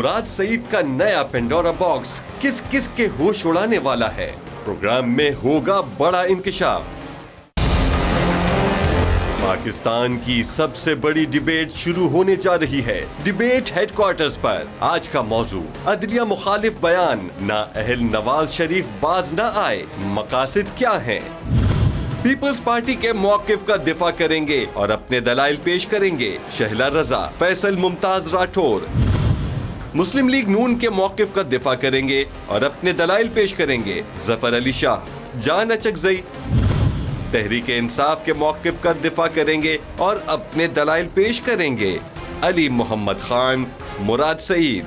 मुराद सईद का नया Pandora box किस किस के होश उड़ाने वाला है। प्रोग्राम में होगा बड़ा इंकशाफ। पाकिस्तान की सबसे बड़ी डिबेट शुरू होने जा रही है। डिबेट हेडक्वार्टर्स पर आज का मौजू अदलिया मुखालिफ बयान, ना अहल नवाज शरीफ बाज ना आए, मकासद क्या हैं? पीपल्स पार्टी के मौकिफ का दिफा करेंगे और अपने दलाइल पेश करेंगे शहला रजा, फैसल मुमताज राठौर। मुस्लिम लीग नून के मौकिफ का दिफा करेंगे और अपने दलाइल पेश करेंगे जफर अली शाह, जान अचकजई। तहरीक इंसाफ के मौकिफ का दिफा करेंगे और अपने दलाइल पेश करेंगे अली मोहम्मद खान, मुराद सईद।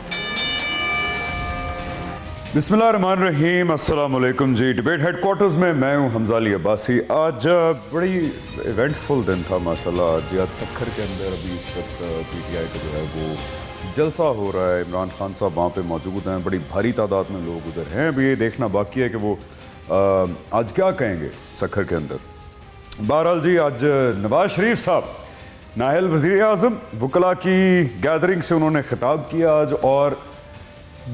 बिस्मिल्लाहिर्रहमानिर्रहीम, अस्सलाम वालेकुम जी। डिबेट हेडक्वार्टर्स में मैं हूं हमजा अली अब्बासी। आज बड़ी इवेंटफुल दिन था माशाल्लाह। आज सखर के अंदर अभी इस वक्त पीटीआई का जो है वो जलसा हो रहा है। इमरान खान साहब वहाँ पे मौजूद हैं, बड़ी भारी तादाद में लोग उधर हैं। अभी ये देखना बाकी है कि वो आज क्या कहेंगे सखर के अंदर। बहरहाल जी, आज नवाज शरीफ साहब नाहल वज़ीर आज़म वकला की गैदरिंग से उन्होंने खिताब किया आज, और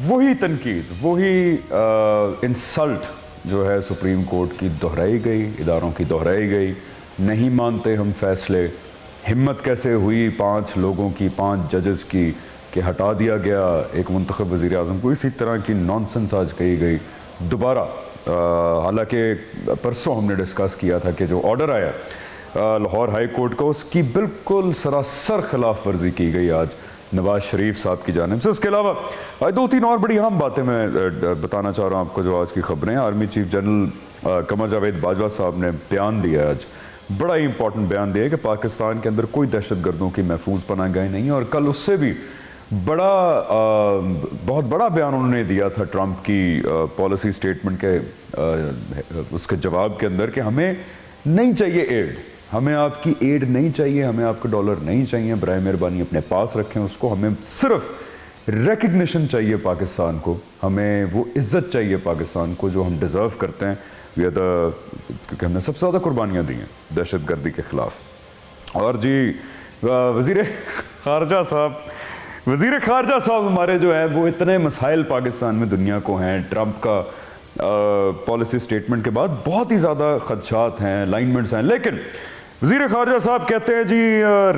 वही तनकीद, वही इंसल्ट जो है सुप्रीम कोर्ट की दोहराई गई, इदारों की दोहराई गई। नहीं मानते हम फैसले, हिम्मत कैसे हुई 5 लोगों की, 5 जजेस की, कि हटा दिया गया एक मुंतखब वज़ीर आज़म को। इसी तरह की नॉनसेंस आज कही गई दोबारा। हालांकि परसों हमने डिस्कस किया था कि जो ऑर्डर आया लाहौर हाई कोर्ट का, उसकी बिल्कुल सरासर खिलाफ वर्जी की गई आज नवाज शरीफ साहब की जानिब से। उसके अलावा आज 2-3 और बड़ी अहम बातें मैं बताना चाह रहा हूँ आपको जो आज की खबरें। Army chief general Qamar Javed Bajwa साहब ने बयान दिया आज, बड़ा ही इंपॉर्टेंट बयान दिया है कि पाकिस्तान के अंदर कोई दहशतगर्दों की महफूज पनाह गाह नहीं है। और कल उससे भी बहुत बड़ा बयान उन्होंने दिया था ट्रंप की पॉलिसी स्टेटमेंट के उसके जवाब के अंदर कि हमें नहीं चाहिए एड, हमें आपकी एड नहीं चाहिए, हमें आपके डॉलर नहीं चाहिए, बराए मेहरबानी अपने पास रखें उसको। हमें सिर्फ रिकग्निशन चाहिए पाकिस्तान को, हमें वो इज्जत चाहिए पाकिस्तान को जो हम डिज़र्व करते हैं। क्योंकि हमने सबसे ज़्यादा कुर्बानियाँ दी हैं दहशत गर्दी के ख़िलाफ़। और जी वज़ीर ख़ारजा साहब हमारे जो है वो इतने मसाइल पाकिस्तान में दुनिया को हैं। ट्रंप का पॉलिसी स्टेटमेंट के बाद बहुत ही ज़्यादा खदशात हैं, अलाइनमेंट्स हैं, लेकिन वज़ीर ख़ारजा साहब कहते हैं जी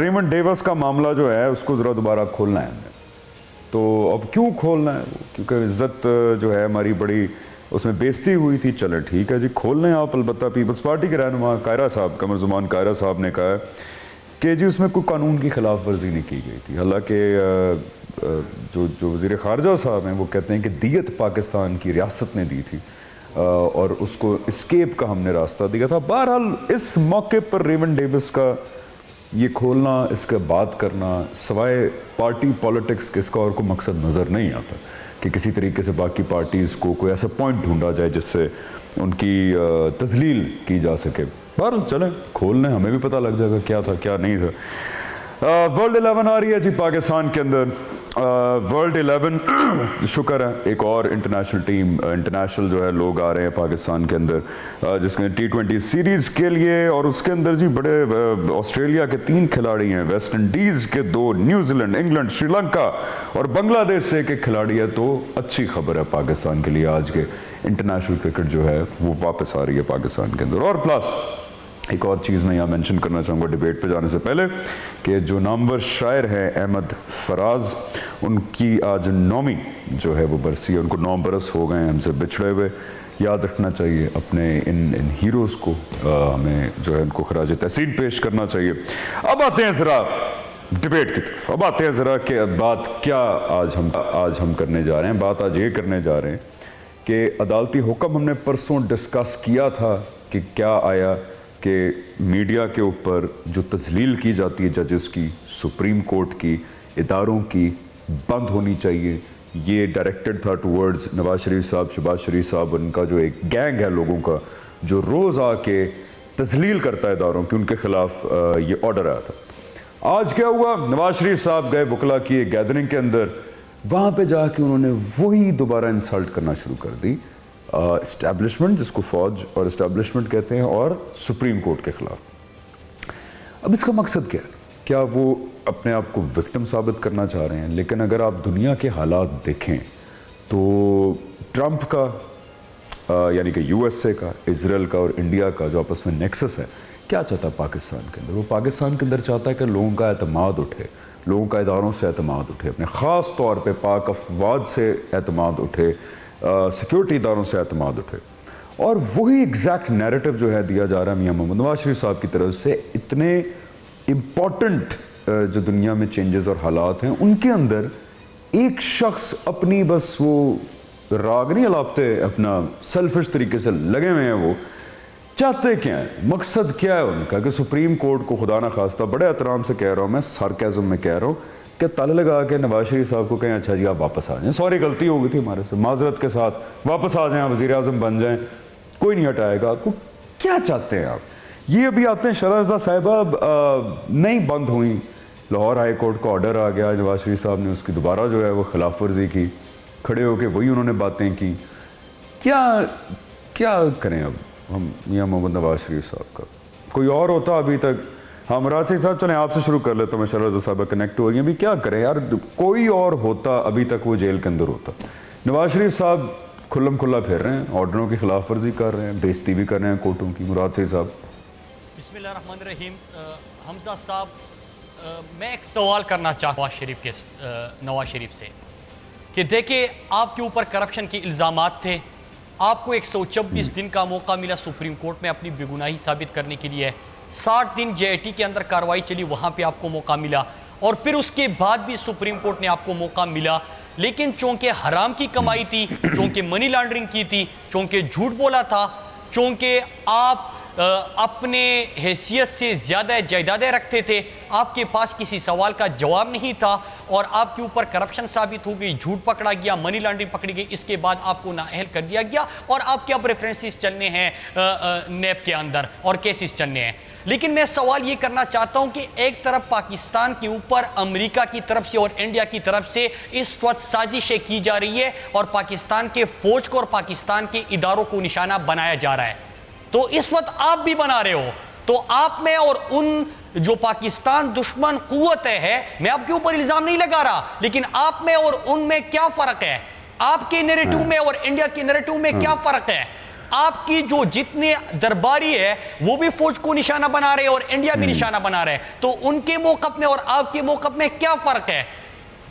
रेमंड डेविस का मामला जो है उसको ज़रा दोबारा खोलना है हमें। तो अब क्यों खोलना है? क्योंकि इज़्ज़त जो है हमारी बड़ी उसमें बेइज्जती हुई थी। चले ठीक है जी, खोल लें आप। अलबत्ता पीपल्स पार्टी के रहनुमा कायरा साहब, कमर ज़ुमान कायरा साहब ने कहा कि जी उसमें कोई कानून की खिलाफ वर्जी नहीं की गई थी। हालांकि जो वज़ीर ख़ारजा साहब हैं वो कहते हैं कि दियत पाकिस्तान की रियासत ने दी थी और उसको एस्केप का हमने रास्ता दिया था। बहरहाल इस मौके पर रेमंड डेविस का ये खोलना, इसके बात करना, सवाए पार्टी पॉलिटिक्स के इसका और कोई मकसद नज़र नहीं आता कि किसी तरीके से बाकी पार्टीज़ को कोई ऐसा पॉइंट ढूंढा जाए जिससे उनकी तज़लील की जा सके। बहरहाल चलें खोल लें, हमें भी पता लग जाएगा क्या था क्या नहीं था। वर्ल्ड 11 आ रही है जी पाकिस्तान के अंदर। वर्ल्ड 11 शुक्र है एक और इंटरनेशनल टीम, इंटरनेशनल जो है लोग आ रहे हैं पाकिस्तान के अंदर जिसमें T20 सीरीज़ के लिए। और उसके अंदर जी बड़े ऑस्ट्रेलिया के 3 खिलाड़ी हैं, वेस्ट इंडीज़ के 2, न्यूजीलैंड, इंग्लैंड, श्रीलंका और बांग्लादेश से एक खिलाड़ी है। तो अच्छी खबर है पाकिस्तान के लिए, आज के इंटरनेशनल क्रिकेट जो है वो वापस आ रही है पाकिस्तान के अंदर। और प्लस एक और चीज़ मैं यहाँ मेंशन करना चाहूँगा डिबेट पे जाने से पहले कि जो नामवर शायर हैं अहमद फराज, उनकी आज 9वीं जो है वो बरसी है। उनको 9 बरस हो गए हैं हमसे बिछड़े हुए। याद रखना चाहिए अपने इन हीरोज़ को, हमें जो है उनको खराज तहसीन पेश करना चाहिए। अब आते हैं ज़रा डिबेट की तरफ। अब आते हैं ज़रा कि बात क्या आज हम करने जा रहे हैं। बात आज ये करने जा रहे हैं कि अदालती हुक्म हमने परसों डिस्कस किया था कि क्या आया कि मीडिया के ऊपर जो तज़लील की जाती है जजेस की, सुप्रीम कोर्ट की, इदारों की, बंद होनी चाहिए। ये डायरेक्टेड था टूवर्ड्स नवाज शरीफ साहब, शहबाज शरीफ साहब, उनका जो एक गैंग है लोगों का जो रोज़ आके तज़लील करता है इदारों की, उनके ख़िलाफ़ ये ऑर्डर आया था। आज क्या हुआ, नवाज शरीफ साहब गए वकला की एक गैदरिंग के अंदर, वहाँ पे जाके उन्होंने वही दोबारा इंसल्ट करना शुरू कर दी इस्टेब्लिशमेंट, जिसको फौज और इस्टेब्लिशमेंट कहते हैं, और सुप्रीम कोर्ट के ख़िलाफ़। अब इसका मकसद क्या है? क्या वो अपने आप को विक्टिम साबित करना चाह रहे हैं? लेकिन अगर आप दुनिया के हालात देखें तो ट्रंप का यानी कि यूएसए का, इजराइल का और इंडिया का जो आपस में नेक्सस है, क्या चाहता है पाकिस्तान के अंदर? वो पाकिस्तान के अंदर चाहता है कि लोगों का एतमाद उठे, लोगों का इदारों से एतमाद उठे, अपने ख़ास तौर पे पाक अफवाद से एतमाद उठे, सिक्योरिटी इदारों से एतमाद उठे। और वही एग्जैक्ट नैरेटिव जो है दिया जा रहा है मियां मोहम्मद नवाज शरीफ साहब की तरफ से। इतने इम्पॉर्टेंट जो दुनिया में चेंजेस और हालात हैं उनके अंदर एक शख्स अपनी बस वो राग नहीं अलापते, अपना सेल्फिश तरीके से लगे हुए हैं। वो चाहते क्या है, मकसद क्या है उनका कि सुप्रीम कोर्ट को खुदा ना खास्ता, बड़े एहतराम से कह रहा हूँ मैं, सार्केज़म में कह रहा हूँ, कि ताले लगा के नवाज शरीफ साहब को कहें अच्छा जी आप वापस आ जाएं, सॉरी गलती हो गई थी हमारे से, माजरत के साथ वापस आ जाएं, वज़ीर आज़म बन जाएं, कोई नहीं हटाएगा आपको। क्या चाहते हैं आप? ये अभी आते हैं शरह रज़ा साहिबा नहीं बंद हुई, लाहौर हाई कोर्ट का ऑर्डर आ गया, नवाज शरीफ साहब ने उसकी दोबारा जो है वो खिलाफ वर्जी की, खड़े होकर वही उन्होंने बातें की। क्या क्या करें अब हम मियां मोहम्मद नवाज शरीफ साहब का? कोई और होता अभी तक, हाँ मुराद सिंह साहब चलें आपसे शुरू कर लेता हूँ, मैं शरह रज़ा साहब कनेक्ट हो गई। अभी क्या करें यार, कोई और होता अभी तक वो जेल के अंदर होता। नवाज शरीफ साहब खुल्लम खुल्ला फिर रहे हैं, ऑर्डरों की खिलाफ वर्जी कर रहे हैं, बेइज्जती भी कर रहे हैं कोर्टों की। मुराद सिंह साहब। बिस्मिल्लाहिर्रहमानिर्रहीम। हमजा साहब, मैं एक सवाल करना चाहता हूँ नवाज शरीफ से कि देखिए आपके ऊपर करप्शन के इल्ज़ामात थे, आपको 126 दिन का मौका मिला सुप्रीम कोर्ट में अपनी बेगुनाही साबित करने के लिए। 60 दिन जेआईटी के अंदर कार्रवाई चली, वहाँ पे आपको मौका मिला, और फिर उसके बाद भी सुप्रीम कोर्ट ने आपको मौका मिला। लेकिन चूंकि हराम की कमाई थी, चूंकि मनी लॉन्ड्रिंग की थी, चूंकि झूठ बोला था, चूंकि आप अपने हैसियत से ज़्यादा जायदादें रखते थे, आपके पास किसी सवाल का जवाब नहीं था, और आपके ऊपर करप्शन साबित हो गई, झूठ पकड़ा गया, मनी लॉन्ड्रिंग पकड़ी गई, इसके बाद आपको नाअहल कर दिया गया, और आपके अब रेफरेंसेस चलने हैं नेप के अंदर और केसेस चलने हैं। लेकिन मैं सवाल ये करना चाहता हूं कि एक तरफ पाकिस्तान के ऊपर अमेरिका की तरफ से और इंडिया की तरफ से इस वक्त साजिशें की जा रही है, और पाकिस्तान के फौज को और पाकिस्तान के इदारों को निशाना बनाया जा रहा है। तो इस वक्त आप भी बना रहे हो, तो आप में और उन जो पाकिस्तान दुश्मन कुव्वतें हैं, मैं आपके ऊपर इल्जाम नहीं लगा रहा, लेकिन आप में और उनमें क्या फर्क है? आपके नैरेटिव में और इंडिया के नैरेटिव में क्या फर्क है? आपकी जो जितने दरबारी है वो भी फौज को निशाना बना रहे हैं और इंडिया भी निशाना बना रहे हैं, तो उनके मौक़िफ़ में और आपके मौक़िफ़ में क्या फर्क है?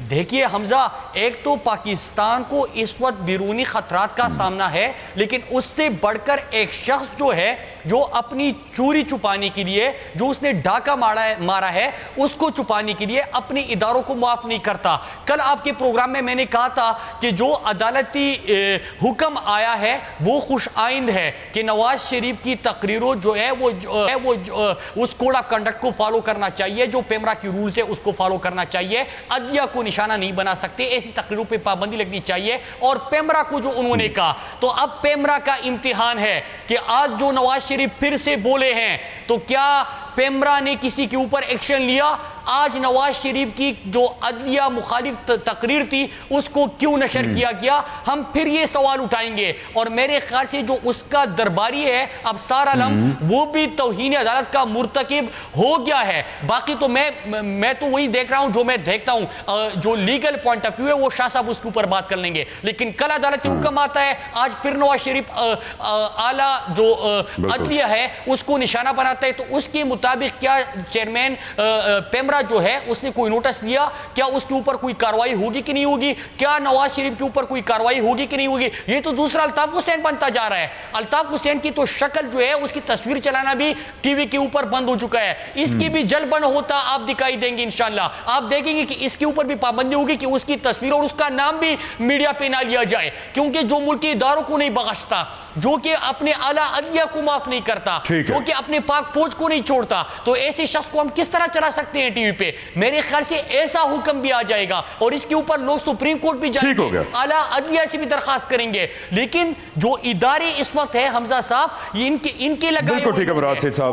देखिए हमजा, एक तो पाकिस्तान को इस वक्त बैरूनी खतरात का सामना है, लेकिन उससे बढ़कर एक शख्स जो है, जो अपनी चोरी छुपाने के लिए, जो उसने डाका मारा है, उसको छुपाने के लिए अपने इदारों को माफ़ नहीं करता। कल आपके प्रोग्राम में मैंने कहा था कि जो अदालती हुक्म आया है वो खुश आइंद है कि नवाज शरीफ की तकरीरों जो है वो उस कोड ऑफ कंडक्ट को फॉलो करना चाहिए, जो पेमरा की रूल्स है उसको फॉलो करना चाहिए, अदलिया को निशाना नहीं बना सकते, ऐसी तकरीरों पे पाबंदी लगनी चाहिए। और पेमरा को जो उन्होंने कहा, तो अब पेमरा का इम्तिहान है कि आज जो नवाज शरीफ फिर से बोले हैं, तो क्या पेमरा ने किसी के ऊपर एक्शन लिया? आज नवाज शरीफ की जो अदलिया मुखालिफ तकरीर थी उसको क्यों नशर किया गया? हम फिर ये सवाल उठाएंगे, और मेरे ख्याल से जो उसका दरबारी है अबसार आलम, वो भी तौहीन अदालत का मुर्तकिब हो गया है। बाकी तो मैं तो वही देख रहा हूं जो मैं देखता हूं, जो लीगल पॉइंट ऑफ व्यू है वो शाह साहब उसके ऊपर बात कर लेंगे, लेकिन कल अदालती हुक्म आता है, आज फिर नवाज शरीफ आला जो अदलिया है उसको निशाना बनाता है, तो उसके मुताबिक क्या चेयरमैन पेमरा जो है उसने कोई नोटिस लिया? क्या उसके ऊपर कोई कार्रवाई होगी कि नहीं होगी? क्या नवाज शरीफ के ऊपर कोई कार्रवाई होगी कि नहीं होगी? ये तो दूसरा अल्ताफ हुसैन बनता जा रहा है। अल्ताफ हुसैन की तो शक्ल जो है, उसकी तस्वीर चलाना भी टीवी के ऊपर बंद हो चुका है, इसकी भी जल्द बंद होता आप दिखाई देंगे इंशाल्लाह। आप देखेंगे कि इसके ऊपर भी पाबंदी होगी कि उसकी तस्वीर और उसका नाम भी मीडिया पे ना लिया जाए, क्योंकि जो मुल्की इदारों को नहीं बख्शता, जो कि अपने आला अदलिया को माफ नहीं करता, जो कि अपने पाक फौज को नहीं छोड़ता, तो ऐसे शख्स को हम किस तरह चला सकते हैं टीवी पे? मेरे ख्याल से ऐसा हुक्म भी आ जाएगा और इसके ऊपर लोग सुप्रीम कोर्ट भी जाएंगे, आला अदलिया से भी दरखास्त करेंगे। लेकिन जो इदारे इस वक्त है हमजा साहब, इनके लगाए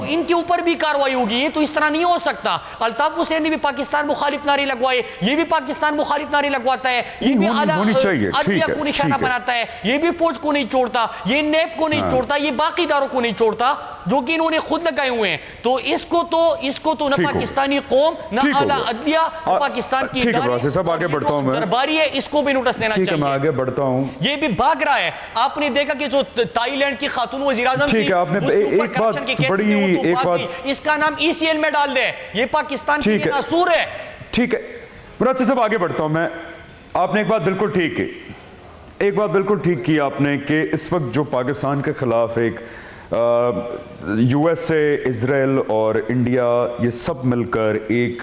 इनके ऊपर भी कार्रवाई होगी। ये तो इस तरह नहीं हो सकता। अल्ताफ हुसैन ने भी पाकिस्तान मुखालिफ नारे लगवाए, ये भी पाकिस्तान मुखालिफ नारे लगवाता है, ये भी आला अदलिया को निशाना बनाता है, ये भी फौज को नहीं छोड़ता, ये नेप को नहीं छोड़ता, ये बाकी इदारों को नहीं छोड़ता जो कि इन्होंने खुद लगाए हुए हैं। तो इसको तो न पाकिस्तानी कौम ना ठीक हो आला गया। अदलिया, पाकिस्तान की ठीक है बरासिर साहब, आगे बढ़ता हूं मैं। दरबारी है, इसको भी नोटिस देना ठीक है, मैं चाहिए। आगे बढ़ता हूं। ये भी भाग रहा है। आपने देखा कि जो थाईलैंड की खातून वज़ीर-ए-आज़म ठीक है, आपने एक बात बड़ी, एक बात, इसका नाम ECL में डाल दे, ये पाकिस्तान की नासूर है। ठीक है बरासिर साहब, आगे बढ़ता हूं मैं। आपने एक बात बिल्कुल ठीक की, एक बात बिल्कुल ठीक की आपने कि इस वक्त जो पाकिस्तान के खिलाफ एक USA, इजराइल और इंडिया ये सब मिलकर एक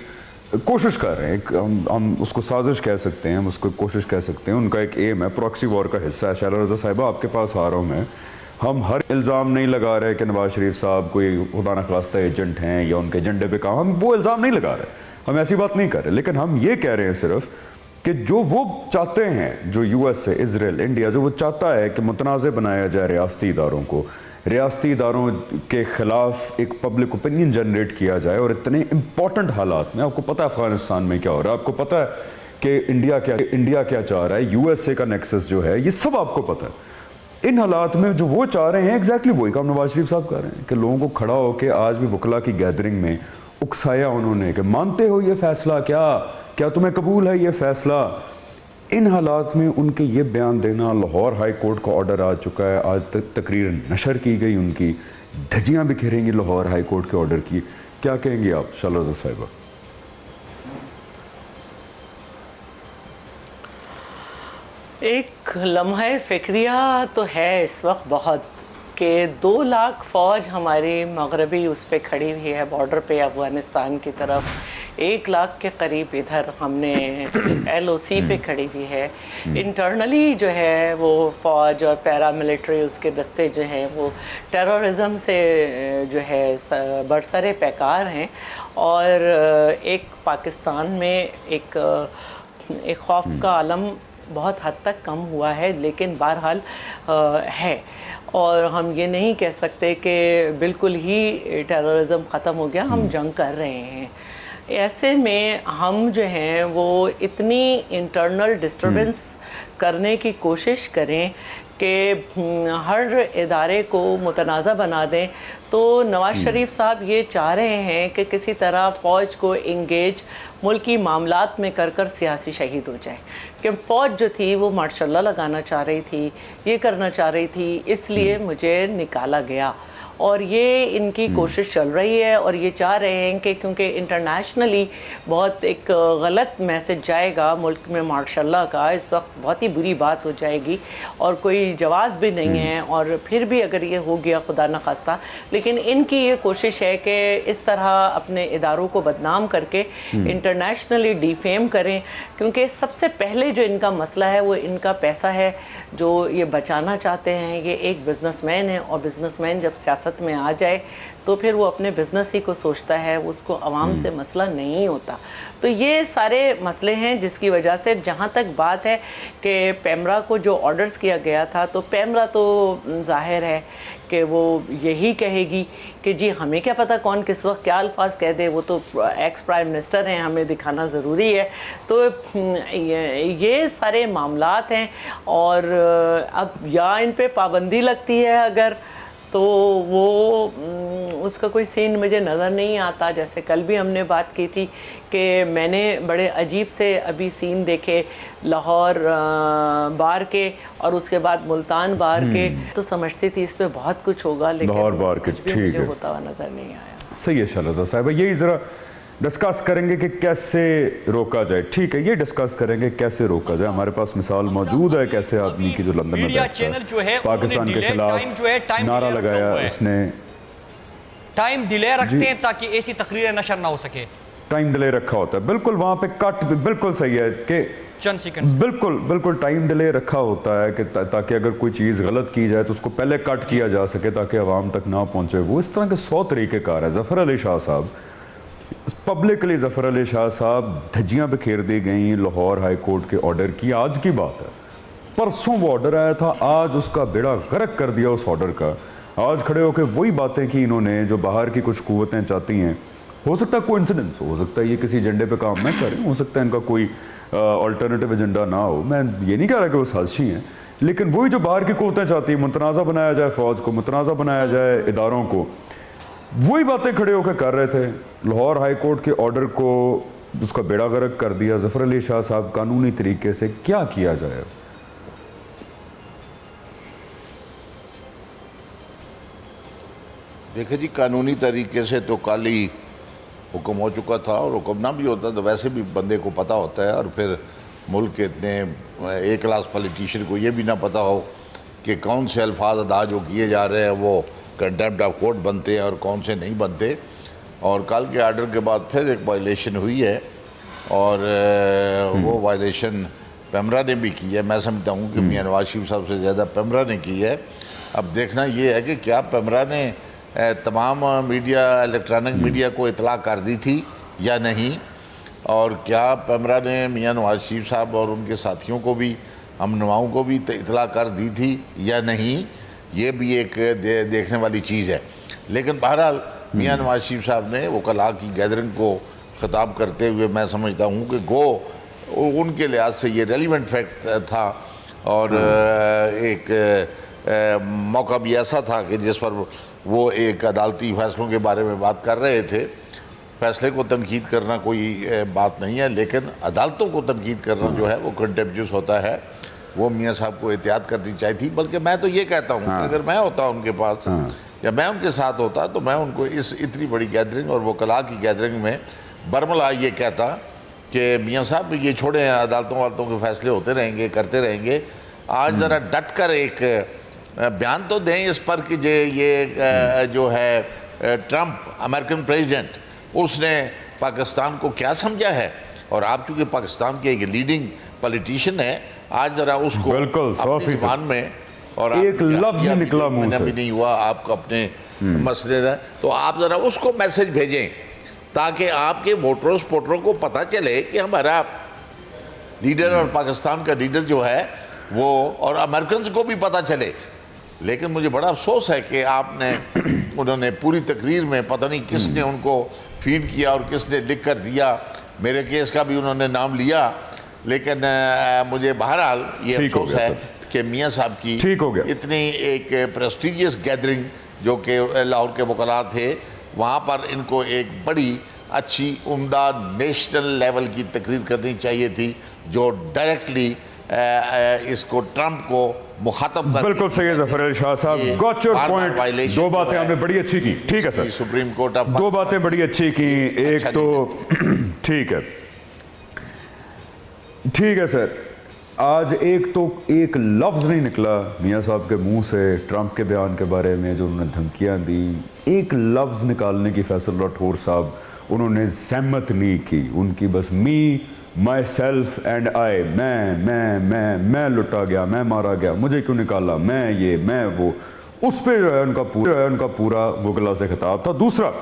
कोशिश कर रहे हैं, हम उसको साजिश कह सकते हैं, हम उसको कोशिश कह सकते हैं, उनका एक एम है, प्रॉक्सी वॉर का हिस्सा है। शैला रज़ा साहिबा, आपके पास आ रहा हूँ मैं। हम हर इल्ज़ाम नहीं लगा रहे कि नवाज शरीफ साहब कोई खुदा न खास्ता एजेंट हैं या उनके एजेंडे पे काम, हम वो इल्ज़ाम नहीं लगा रहे, हम ऐसी बात नहीं कर रहे, लेकिन हम ये कह रहे हैं सिर्फ कि जो वो चाहते हैं, जो USA, इजराइल, इंडिया, जो वो चाहता है कि मुतनाज़ बनाया जाए रियासती इदारों को, रियासती इदारों के ख़िलाफ़ एक पब्लिक ओपिनियन जनरेट किया जाए, और इतने इंपॉर्टेंट हालात में, आपको पता है अफ़गानिस्तान में क्या हो रहा है, आपको पता है कि इंडिया क्या चाह रहा है, USA का नेक्सस जो है, ये सब आपको पता है। इन हालात में जो वो चाह रहे हैं, एग्जैक्टली वही काम नवाज शरीफ साहब कर रहे हैं कि लोगों को खड़ा होकर आज भी वकला की गैदरिंग में उकसाया उन्होंने कि मानते हो ये फैसला, क्या तुम्हें कबूल है ये फैसला। इन हालात में उनके ये बयान देना, लाहौर हाई कोर्ट का ऑर्डर आ चुका है, आज तक तकरीर नशर की गई, उनकी धज्जियां बिखेरेंगी लाहौर हाई कोर्ट के ऑर्डर की, क्या कहेंगे आप शैला रज़ा साहिबा? एक लम्हा फ़िक्रिया तो है इस वक्त बहुत, कि 2 लाख फ़ौज हमारी मगरबी उस पर खड़ी हुई है बॉर्डर पे अफ़गानिस्तान की तरफ, 1 लाख के करीब इधर हमने LOC पे खड़ी हुई है। इंटरनली जो है वो फ़ौज और पैरामिलिट्री उसके दस्ते जो हैं वो टेररिज़म से जो है बरसरे पैकार हैं, और एक पाकिस्तान में एक खौफ का आलम बहुत हद तक कम हुआ है, लेकिन बहरहाल है। और हम ये नहीं कह सकते कि बिल्कुल ही टेररिज़म ख़त्म हो गया, हम जंग कर रहे हैं। ऐसे में हम जो हैं वो इतनी इंटरनल डिस्टर्बेंस करने की कोशिश करें कि हर इदारे को मुतनाज़ा बना दें, तो नवाज़ शरीफ साहब ये चाह रहे हैं कि किसी तरह फ़ौज को इंगेज मुल्की मामलात में कर सियासी शहीद हो जाए, कि फ़ौज जो थी वो मार्शल लॉ लगाना चाह रही थी, ये करना चाह रही थी, इसलिए मुझे निकाला गया। और ये इनकी कोशिश चल रही है, और ये चाह रहे हैं कि क्योंकि इंटरनेशनली बहुत एक गलत मैसेज जाएगा मुल्क में मार्शल लॉ का, इस वक्त बहुत ही बुरी बात हो जाएगी और कोई जवाज़ भी नहीं है, और फिर भी अगर ये हो गया खुदा न खास्ता, लेकिन इनकी ये कोशिश है कि इस तरह अपने इदारों को बदनाम करके इंटरनेशनली डिफेम करें, क्योंकि सबसे पहले जो इनका मसला है वो इनका पैसा है जो ये बचाना चाहते हैं। ये एक बिज़नेसमैन है, और बिज़नेसमैन जब सियासत में आ जाए तो फिर वो अपने बिज़नेस ही को सोचता है, उसको आवाम से मसला नहीं होता। तो ये सारे मसले हैं जिसकी वजह से, जहाँ तक बात है कि पैमरा को जो ऑर्डर्स किया गया था, तो पैमरा तो जाहिर है कि वो यही कहेगी कि जी हमें क्या पता कौन किस वक्त क्या अल्फाज कह दे, वो तो एक्स प्राइम मिनिस्टर हैं, हमें दिखाना ज़रूरी है। तो ये सारे मामलात हैं, और अब या इन पे पाबंदी लगती है अगर, तो वो उसका कोई सीन मुझे नज़र नहीं आता। जैसे कल भी हमने बात की थी कि मैंने बड़े अजीब से अभी सीन देखे लाहौर बार के और उसके बाद मुल्तान बार के, तो समझती थी इस पे बहुत कुछ होगा, लेकिन लाहौर बार के कुछ भी मुझे होता हुआ नज़र नहीं आया। सही है शैला रज़ा साहिबा, यही ज़रा डिस्कस करेंगे कि कैसे रोका जाए। ठीक है, ये डिस्कस करेंगे कैसे रोका जाए। हमारे पास मिसाल मौजूद है कैसे आदमी की जो लंदन में बैठता है, पाकिस्तान के खिलाफ नारा लगाया, इसने टाइम डिले रखते हैं ताकि ऐसी तकरीरें नशर ना हो सके। टाइम डिले रखा होता है, बिल्कुल वहाँ पे कट, बिल्कुल सही है कि चंद सेकंड, बिल्कुल टाइम डिले रखा होता है कि ताकि अगर कोई चीज़ गलत की जाए तो उसको पहले कट किया जा सके ताकि आवाम तक ना पहुँचे। वो इस तरह के 100 तरीक़ेकार है। ज़फ़र अली शाह साहब, पब्लिकली ज़फ़र अली शाह साहब धज्जियाँ बिखेर दी गई लाहौर हाई कोर्ट के ऑर्डर की। आज की बात है, परसों वो ऑर्डर आया था, आज उसका बेड़ा गर्क कर दिया उस ऑर्डर का। आज खड़े होकर वही बातें की इन्होंने जो बाहर की कुछ कुव्वतें चाहती हैं। हो सकता है कोइंसिडेंस हो सकता है ये किसी एजेंडे पे काम ना करें, हो सकता है इनका कोई अल्टरनेटिव एजेंडा ना हो। मैं ये नहीं कह रहा कि वो साजिशी हैं, लेकिन वही जो बाहर की कुव्वतें चाहती हैं, मुतनाज़ा बनाया जाए फ़ौज को, मुतनाज़ा बनाया जाए इदारों को, वही बातें खड़े होकर कर रहे थे। लाहौर हाई कोर्ट के ऑर्डर को उसका बेड़ा गर्क कर दिया। ज़फ़र अली शाह साहब, कानूनी तरीके से क्या किया जाए? देखिए जी, कानूनी तरीके से तो कल ही हुक्म हो चुका था, और हुक्म ना भी होता तो वैसे भी बंदे को पता होता है। और फिर मुल्क के इतने ए क्लास पॉलिटिशियन को ये भी ना पता हो कि कौन से अल्फाज अदा जो किए जा रहे हैं वो कंटेम्प्ट ऑफ कोर्ट बनते हैं और कौन से नहीं बनते। और कल के आर्डर के बाद फिर एक वायलेशन हुई है, और वो वायलेशन पेमरा ने भी की है। मैं समझता हूँ कि मियां नवाज शरीफ साहब से ज़्यादा पेमरा ने की है। अब देखना ये है कि क्या पेमरा ने तमाम मीडिया, इलेक्ट्रॉनिक मीडिया को इतला कर दी थी या नहीं, और क्या पेमरा ने मियां नवाज शरीफ साहब और उनके साथियों को भी, हम नवाओं को भी इतला कर दी थी या नहीं, ये भी एक देखने वाली चीज़ है। लेकिन बहरहाल मियां नवाज शरीफ साहब ने वकला की गैदरिंग को ख़िताब करते हुए मैं समझता हूँ कि गो उनके लिहाज से ये रेलिवेंट फैक्ट था, और एक मौका भी ऐसा था कि जिस पर वो एक अदालती फैसलों के बारे में बात कर रहे थे। फैसले को तनकीद करना कोई बात नहीं है, लेकिन अदालतों को तनकीद करना जो है वो कंटेम्प्चुअस होता है। वो मियाँ साहब को एहतियात करनी चाहिए थी। बल्कि मैं तो ये कहता हूँ कि अगर मैं होता उनके पास या मैं उनके साथ होता तो मैं उनको इस इतनी बड़ी गैदरिंग और वकला की गैदरिंग में बरमला ये कहता कि मियाँ साहब ये छोड़े, अदालतों वालतों के फैसले होते रहेंगे, करते रहेंगे। आज ज़रा डट कर एक बयान तो दें इस पर कि ये जो है ट्रंप अमेरिकन प्रेसिडेंट, उसने पाकिस्तान को क्या समझा है। और आप चूँकि पाकिस्तान के एक लीडिंग पॉलिटिशियन है, आज ज़रा उसको अपनी ज़बान में, और एक लफ्ज़ नहीं निकला मुंह से, भी नहीं हुआ आपको अपने मसले का, तो आप ज़रा उसको मैसेज भेजें ताकि आपके वोटरों सपोर्टरों को पता चले कि हमारा लीडर और पाकिस्तान का लीडर जो है वो, और अमेरिकन को भी पता चले। लेकिन मुझे बड़ा अफसोस है कि उन्होंने पूरी तकरीर में पता नहीं किसने उनको फीड किया और किसने लिख कर दिया। मेरे केस का भी उन्होंने नाम लिया, लेकिन मुझे बहरहाल ये अफसोस है कि मियाँ साहब की इतनी एक प्रेस्टिजियस गैदरिंग जो कि लाहौर के वकला थे, वहाँ पर इनको एक बड़ी अच्छी उम्दा नेशनल लेवल की तकरीर करनी चाहिए थी जो डायरेक्टली इसको ट्रंप को मुखातब कर। बिल्कुल सही है ज़फ़र अली शाह साहब, गॉट योर पॉइंट। दो बातें आपने बड़ी अच्छी की, ठीक है सर, सुप्रीम कोर्ट ऑफ दो बातें बड़ी अच्छी की। एक तो ठीक है सर, आज एक लफ्ज़ नहीं निकला मियाँ साहब के मुंह से ट्रंप के बयान के बारे में जो उन्होंने धमकियाँ दी, एक लफ्ज़ निकालने की फैसल राठौर साहब उन्होंने सहमत नहीं की। उनकी बस मी माई सेल्फ एंड आई, मैं लुटा गया, मैं मारा गया, मुझे क्यों निकाला, मैं ये मैं वो, उस पर जो है उनका पूरा वकला से खिताब था। दूसरा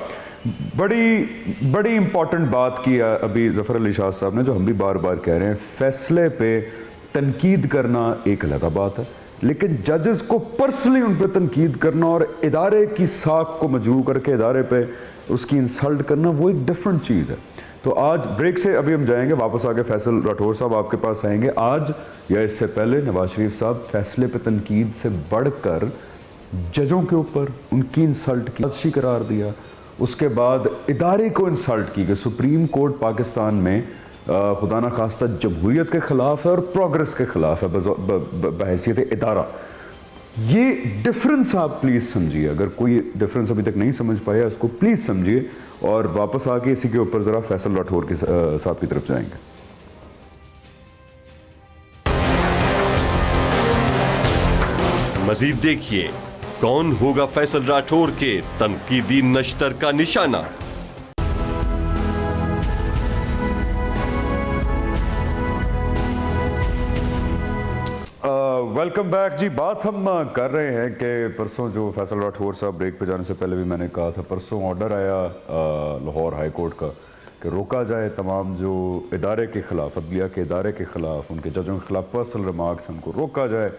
बड़ी इंपॉर्टेंट बात की अभी ज़फ़र अली शाह साहब ने, जो हम भी बार बार कह रहे हैं, फैसले पे तनकीद करना एक अलग बात है, लेकिन जजेस को पर्सनली उन पर तनकीद करना और इदारे की साख को मजरू करके इदारे पे उसकी इंसल्ट करना, वो एक डिफरेंट चीज़ है। तो आज ब्रेक से अभी हम जाएंगे, वापस आके फैसल राठौर साहब आपके पास आएंगे। आज या इससे पहले नवाज शरीफ साहब फैसले पे तनकीद से बढ़कर जजों के ऊपर उनकी इंसल्ट की साजिशी करार दिया, उसके बाद इदारे को इंसल्ट की कि सुप्रीम कोर्ट पाकिस्तान में खुदा ना खास्ता जमहूरियत के ख़िलाफ़ है और प्रोग्रेस के ख़िलाफ़ है बहैसियत इदारा। ये डिफरेंस आप प्लीज़ समझिए, अगर कोई डिफरेंस अभी तक नहीं समझ पाया इसको प्लीज़ समझिए, और वापस आके इसी के ऊपर ज़रा फैसल राठौर के साहब की तरफ जाएंगे। मजीद देखिए, कौन होगा फैसल राठौर के तनकीदी नश्तर का निशाना। वेलकम बैक जी। बात हम कर रहे हैं कि परसों जो फैसल राठौर साहब, ब्रेक पे जाने से पहले भी मैंने कहा था, परसों ऑर्डर आया लाहौर हाई कोर्ट का कि रोका जाए तमाम जो इदारे के ख़िलाफ़, अदलिया के इदारे के ख़िलाफ़, उनके जजों के ख़िलाफ़ पर्सनल रिमार्क्स, उनको रोका जाए।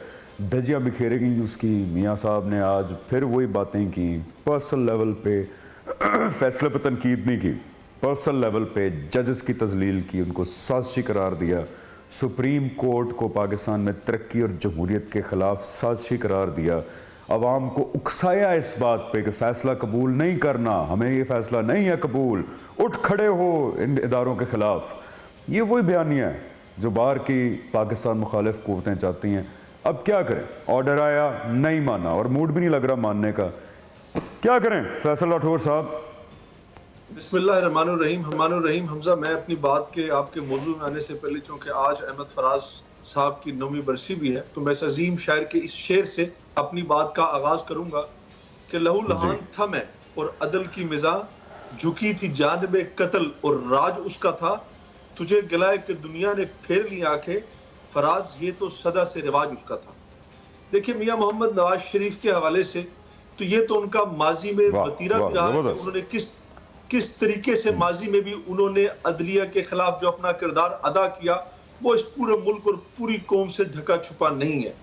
धज्जियाँ बिखेरे गई उसकी। मियाँ साहब ने आज फिर वही बातें की, पर्सनल लेवल पे फैसले पर तनकीद नहीं की, पर्सनल लेवल पे जजेस की तजलील की, उनको साजिशी करार दिया, सुप्रीम कोर्ट को पाकिस्तान में तरक्की और जमहूरियत के ख़िलाफ़ साजिशी करार दिया। अवाम को उकसाया इस बात पे कि फ़ैसला कबूल नहीं करना, हमें ये फ़ैसला नहीं है कबूल, उठ खड़े हो इन इदारों के ख़िलाफ़। ये वही बयानिया है जो बाहर की पाकिस्तान मुखालिफ क़ुव्वतें चाहती हैं। अब क्या करें, ऑर्डर आया, नहीं माना और मूड भी नहीं लग रहा मानने का, क्या करें फैसल राठौर साहब? बिस्मिल्लाहिर्रहमानिर्रहीम। हमजा, मैं अपनी बात के आपके मौजू में आने से पहले, चूँकि आज अहमद फराज साहब की 9वीं बरसी भी है, तो मैं इस अजीम शायर के इस शेर से अपनी बात का आगाज़ करूँगा कि लहू लहान थम है और अदल की मिज़ा, झुकी थी जानबे कत्ल और राज उसका था, तुझे गिलाए कि दुनिया ने फेर ली आंखें, फराज ये तो सदा से रिवाज उसका था। देखिए, मियाँ मोहम्मद नवाज शरीफ के हवाले से तो ये तो उनका माजी में वतीरा भी रहा है। उन्होंने किस तरीके से माजी में भी उन्होंने अदलिया के खिलाफ जो अपना किरदार अदा किया, वो इस पूरे मुल्क और पूरी कौम से ढका छुपा नहीं है।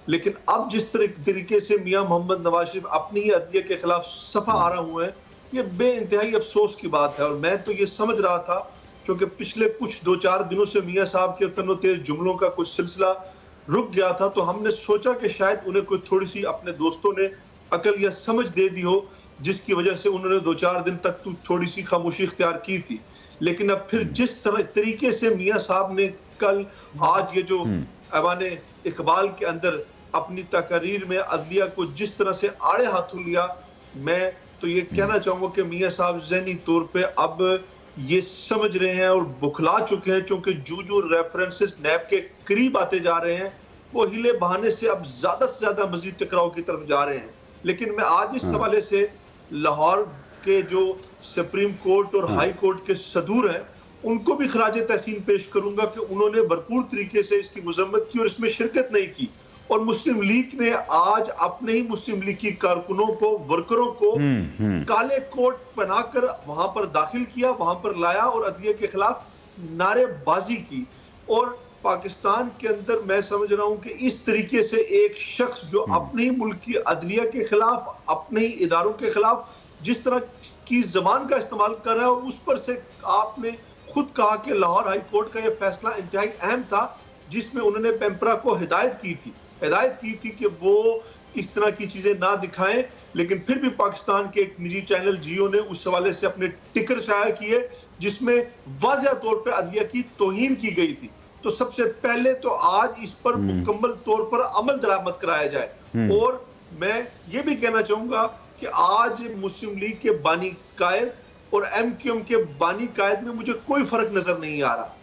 लेकिन अब जिस तरीके से मियाँ मोहम्मद नवाज शरीफ अपनी ही अदलिया के खिलाफ सफा आ रहा हुए हैं, ये बेइंतहाई अफसोस की बात है। और मैं तो ये समझ रहा था, क्योंकि पिछले कुछ 2-4 दिनों से मियाँ साहब के तनो तेज जुमलों का कुछ सिलसिला रुक गया था, तो हमने सोचा कि शायद उन्हें कोई थोड़ी सी अपने दोस्तों ने अकल या समझ दे दी हो, जिसकी वजह से उन्होंने 2-4 दिन तक तो थोड़ी सी खामोशी इख्तियार की थी। लेकिन अब फिर जिस तरीके से मियाँ साहब ने कल आज ये जो ऐवान इकबाल के अंदर अपनी तकरीर में अदलिया को जिस तरह से आड़े हाथों लिया, मैं तो ये कहना चाहूँगा कि मियाँ साहब ज़हनी तौर पे अब ये समझ रहे हैं और बुखला चुके हैं, क्योंकि जो रेफरेंसेस नैब के करीब आते जा रहे हैं, वो हिले बहाने से अब ज़्यादा से ज़्यादा मजीद टकराव की तरफ जा रहे हैं। लेकिन मैं आज इस हवाले से लाहौर के जो सुप्रीम कोर्ट और हाई कोर्ट के सदूर हैं, उनको भी खराज तहसीन पेश करूंगा कि उन्होंने भरपूर तरीके से इसकी मजम्मत की और इसमें शिरकत नहीं की। और मुस्लिम लीग ने आज अपने ही मुस्लिम लीग की कारकुनों को, वर्करों को काले कोट पहनाकर वहां पर दाखिल किया, वहां पर लाया और अदलिया के खिलाफ नारेबाजी की। और पाकिस्तान के अंदर मैं समझ रहा हूं कि इस तरीके से एक शख्स जो अपने ही मुल्क की अदलिया के खिलाफ, अपने ही इदारों के खिलाफ जिस तरह की जबान का इस्तेमाल कर रहा है, और उस पर से आपने खुद कहा कि लाहौर हाई कोर्ट का यह फैसला इंतहाई अहम था, जिसमें उन्होंने पेम्परा को हिदायत की थी कि वो इस तरह की चीजें ना दिखाएं। लेकिन फिर भी पाकिस्तान के एक निजी चैनल जियो ने उस हवाले से अपने टिकर शाया किए, जिसमें वाज़ेह तौर पर अदलिया की तौहीन की गई थी। तो सबसे पहले तो आज इस पर मुकम्मल तौर पर अमल दरामद कराया जाए। और मैं ये भी कहना चाहूंगा कि आज मुस्लिम लीग के बानी कायद और MQM के बानी कायद में मुझे कोई फर्क नजर नहीं आ रहा।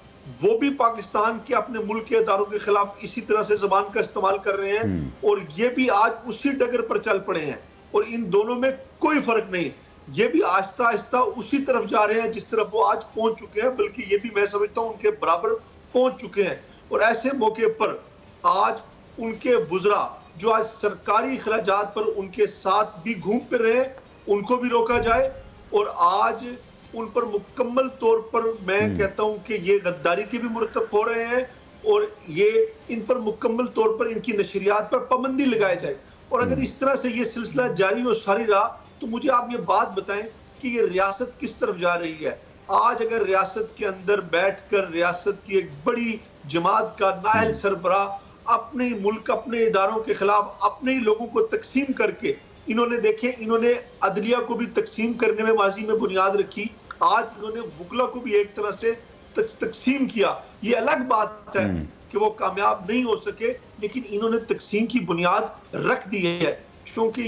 वो भी पाकिस्तान के अपने मुल्क के इदारों के खिलाफ इसी तरह से जबान का इस्तेमाल कर रहे हैं, और ये भी आज उसी डगर पर चल पड़े हैं। और इन दोनों में कोई फर्क नहीं, ये भी आहिस्ता आहिस्ता उसी तरफ जा रहे हैं जिस तरफ वो आज पहुंच चुके हैं, बल्कि ये भी मैं समझता हूं उनके बराबर पहुंच चुके हैं। और ऐसे मौके पर आज उनके बुजरा जो आज सरकारी खराजात पर उनके साथ भी घूम फिर रहे हैं, उनको भी रोका जाए। और आज उन पर मुकम्मल तौर पर मैं कहता हूं कि ये गद्दारी के भी मुरतब हो रहे हैं, और ये इन पर मुकम्मल तौर पर इनकी नशरियात पर पाबंदी लगाई जाए। और अगर इस तरह से ये सिलसिला जारी और सारी रहा, तो मुझे आप ये बात बताएं कि ये रियासत किस तरफ जा रही है। आज अगर रियासत के अंदर बैठकर रियासत की एक बड़ी जमात का नायल सरबरा अपने मुल्क, अपने इदारों के खिलाफ अपने ही लोगों को तकसीम करके, इन्होंने अदलिया को भी तकसीम करने में माजी में बुनियाद रखी, आज इन्होंने वुकला को भी एक तरह से तकसीम किया। ये अलग बात है कि वो कामयाब नहीं हो सके, लेकिन इन्होंने तकसीम की बुनियाद रख दी है, क्योंकि